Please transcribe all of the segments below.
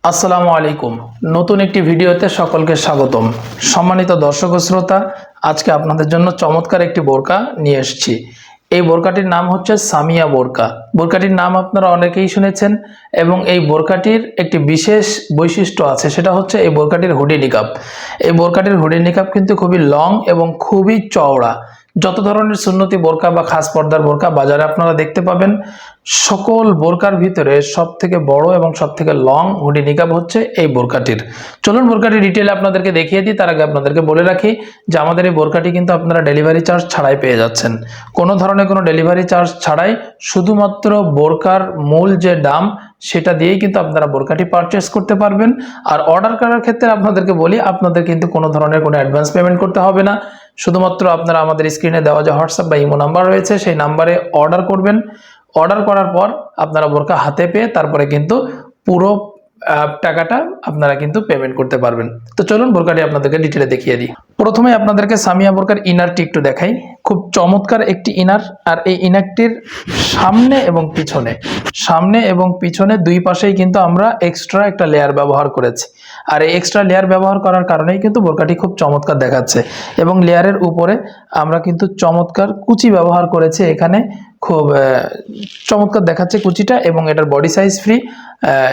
আসসালামু আলাইকুম। নতুন একটি ভিডিওতে সকলকে স্বাগতম। সম্মানিত দর্শক ও শ্রোতা, আজকে আপনাদের জন্য চমৎকার একটি বোরকা নিয়ে এসেছি। এই বোরকাটির নাম হচ্ছে সামিয়া বোরকা। বোরকাটির নাম আপনারা অনেকেই শুনেছেন এবং এই বোরকাটির একটি বিশেষ বৈশিষ্ট্য আছে, সেটা হচ্ছে এই বোরকাটির হুডি নিকাব। এই বোরকাটির হুডি নিকাব কিন্তু খুবই লং এবং খুবই চওড়া। যত ধরনের সুন্নতি বোরকা বা খাস পর্দার বোরকা বাজারে আপনারা দেখতে পাবেন, সকল বোরকার ভিতরে সব থেকে বড় এবং সব থেকে লং হুডি নিকাব হচ্ছে এই বোরকাটির। চলুন বোরকাটির ডিটেলে আপনাদেরকে দেখিয়ে দিই। তার আগে আপনাদেরকে বলে রাখি যে আমাদের এই বোরকাটি কিন্তু আপনারা ডেলিভারি চার্জ ছাড়াই পেয়ে যাচ্ছেন। কোনো ধরনের কোনো ডেলিভারি চার্জ ছাড়াই শুধুমাত্র বোরকার মূল যে দাম সেটা দিয়েই কিন্তু আপনারা বোরকাটি পারচেস করতে পারবেন। আর অর্ডার করার ক্ষেত্রে আপনাদেরকে বলি, আপনাদের কিন্তু কোনো ধরনের কোনো অ্যাডভান্স পেমেন্ট করতে হবে না। শুধুমাত্র আপনারা আমাদের স্ক্রিনে দেওয়া যে হোয়াটসঅ্যাপ বা ইমো নাম্বার রয়েছে সেই নাম্বারে অর্ডার করবেন। অর্ডার করার পর আপনারা বোরকা হাতে পেয়ে তারপরে কিন্তু পুরো টাকাটা আপনারা কিন্তু পেমেন্ট করতে পারবেন। তো চলুন বোরকাটি আপনাদেরকে ডিটেলে দেখিয়ে দিই। প্রথমে আপনাদেরকে সামিয়া বোরকার ইনারটি একটু দেখাই। খুব চমৎকার একটি ইনার। আর এই ইনারটির সামনে এবং পিছনে দুই পাশেই কিন্তু আমরা এক্সট্রা একটা লেয়ার ব্যবহার করেছি। আর এই এক্সট্রা লেয়ার ব্যবহার করার কারণেই কিন্তু বোরকাটি খুব চমৎকার দেখাচ্ছে। এবং লেয়ারের উপরে আমরা কিন্তু চমৎকার কুচি ব্যবহার করেছি। এখানে খুব চমৎকার দেখাচ্ছে কুচিটা, এবং এটার body size free.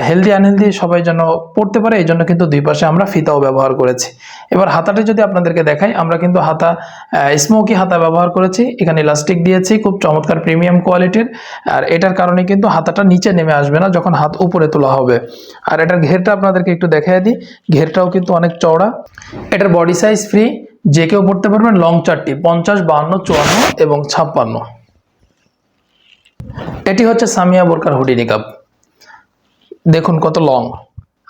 Healthy unhealthy সবাই যেন পড়তে পারে, এই জন্য কিন্তু দুই পাশে আমরা ফিতাও ব্যবহার করেছি। এবার হাতাটি যদি আপনাদেরকে দেখাই, আমরা কিন্তু হাতা স্মোকি হাতা ব্যবহার করেছি। এখানে ইলাস্টিক দিয়েছি খুব চমৎকার প্রিমিয়াম কোয়ালিটির। আর এটার কারণে কিন্তু হাতাটা নিচে নেমে আসবে না যখন হাত উপরে তোলা হবে। আর এটার ঘেরটা আপনাদেরকে একটু দেখাই দিই। ঘেরটাও কিন্তু অনেক চওড়া। এটার বডি সাইজ ফ্রি, যে কেউ পড়তে পারবেন। লং চারটি 50, 52, 54 এবং 56। এটি হচ্ছে সামিয়া বোরকার হুডি নিকাব। দেখুন কত লং।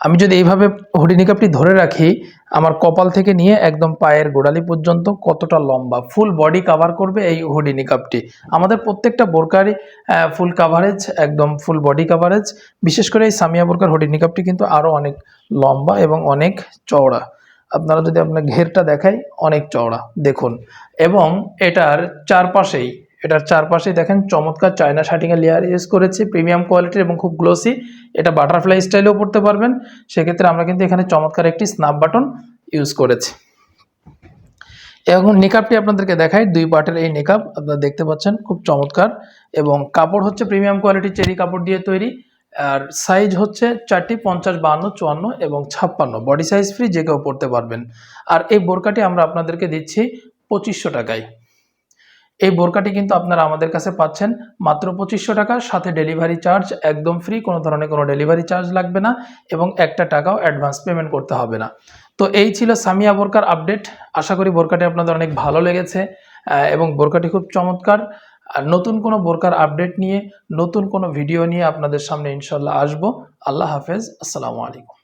আমি যদি এইভাবে হুডি নিকাবটি ধরে রাখি, আমার কপাল থেকে নিয়ে একদম পায়ের গোড়ালি পর্যন্ত কতটা লম্বা, ফুল বডি কাভার করবে এই হুডি নিকাবটি। আমাদের প্রত্যেকটা বোরকারই ফুল কাভারেজ, একদম ফুল বডি কাভারেজ। বিশেষ করে এই সামিয়া বোরকার হুডি নিকাবটি কিন্তু আরও অনেক লম্বা এবং অনেক চওড়া। আপনারা যদি আপনার ঘেরটা দেখাই, অনেক চওড়া দেখুন। এবং এটার চারপাশেই দেখেন চমৎকার চায়না শার্টিং এর লেয়ার ইউজ করেছি, প্রিমিয়াম কোয়ালিটির এবং খুব গ্লোসি। এটা বাটারফ্লাই স্টাইলেও পড়তে পারবেন। সেক্ষেত্রে আমরা কিন্তু এখানে চমৎকার একটি স্ন্যাপ বাটন ইউজ করেছি। এবং নিকাবটি আপনাদেরকে দেখাই, দুই পার্টের এই নিকাব আপনারা দেখতে পাচ্ছেন, খুব চমৎকার। এবং কাপড় হচ্ছে প্রিমিয়াম কোয়ালিটির চেরি কাপড় দিয়ে তৈরি। আর সাইজ হচ্ছে চারটি 50, 52, 54 এবং 56। বডি সাইজ ফ্রি, যে কেউ পড়তে পারবেন। আর এই বোরকাটি আমরা আপনাদেরকে দিচ্ছি 2500 টাকায়। এই বোরকাটি কিন্তু আপনারা আমাদের কাছে পাচ্ছেন মাত্র 2500 টাকা, সাথে ডেলিভারি চার্জ একদম ফ্রি। কোনো ধরনের কোনো ডেলিভারি চার্জ লাগবে না এবং একটা টাকাও অ্যাডভান্স পেমেন্ট করতে হবে না। তো এই ছিল সামিয়া বোরকার আপডেট। আশা করি বোরকাটি আপনাদের অনেক ভালো লেগেছে এবং বোরকাটি খুব চমৎকার। আর নতুন কোনো বোরকার আপডেট নিয়ে, নতুন কোনো ভিডিও নিয়ে আপনাদের সামনে ইনশাল্লাহ আসবো। আল্লাহ হাফেজ, আসসালামু আলাইকুম।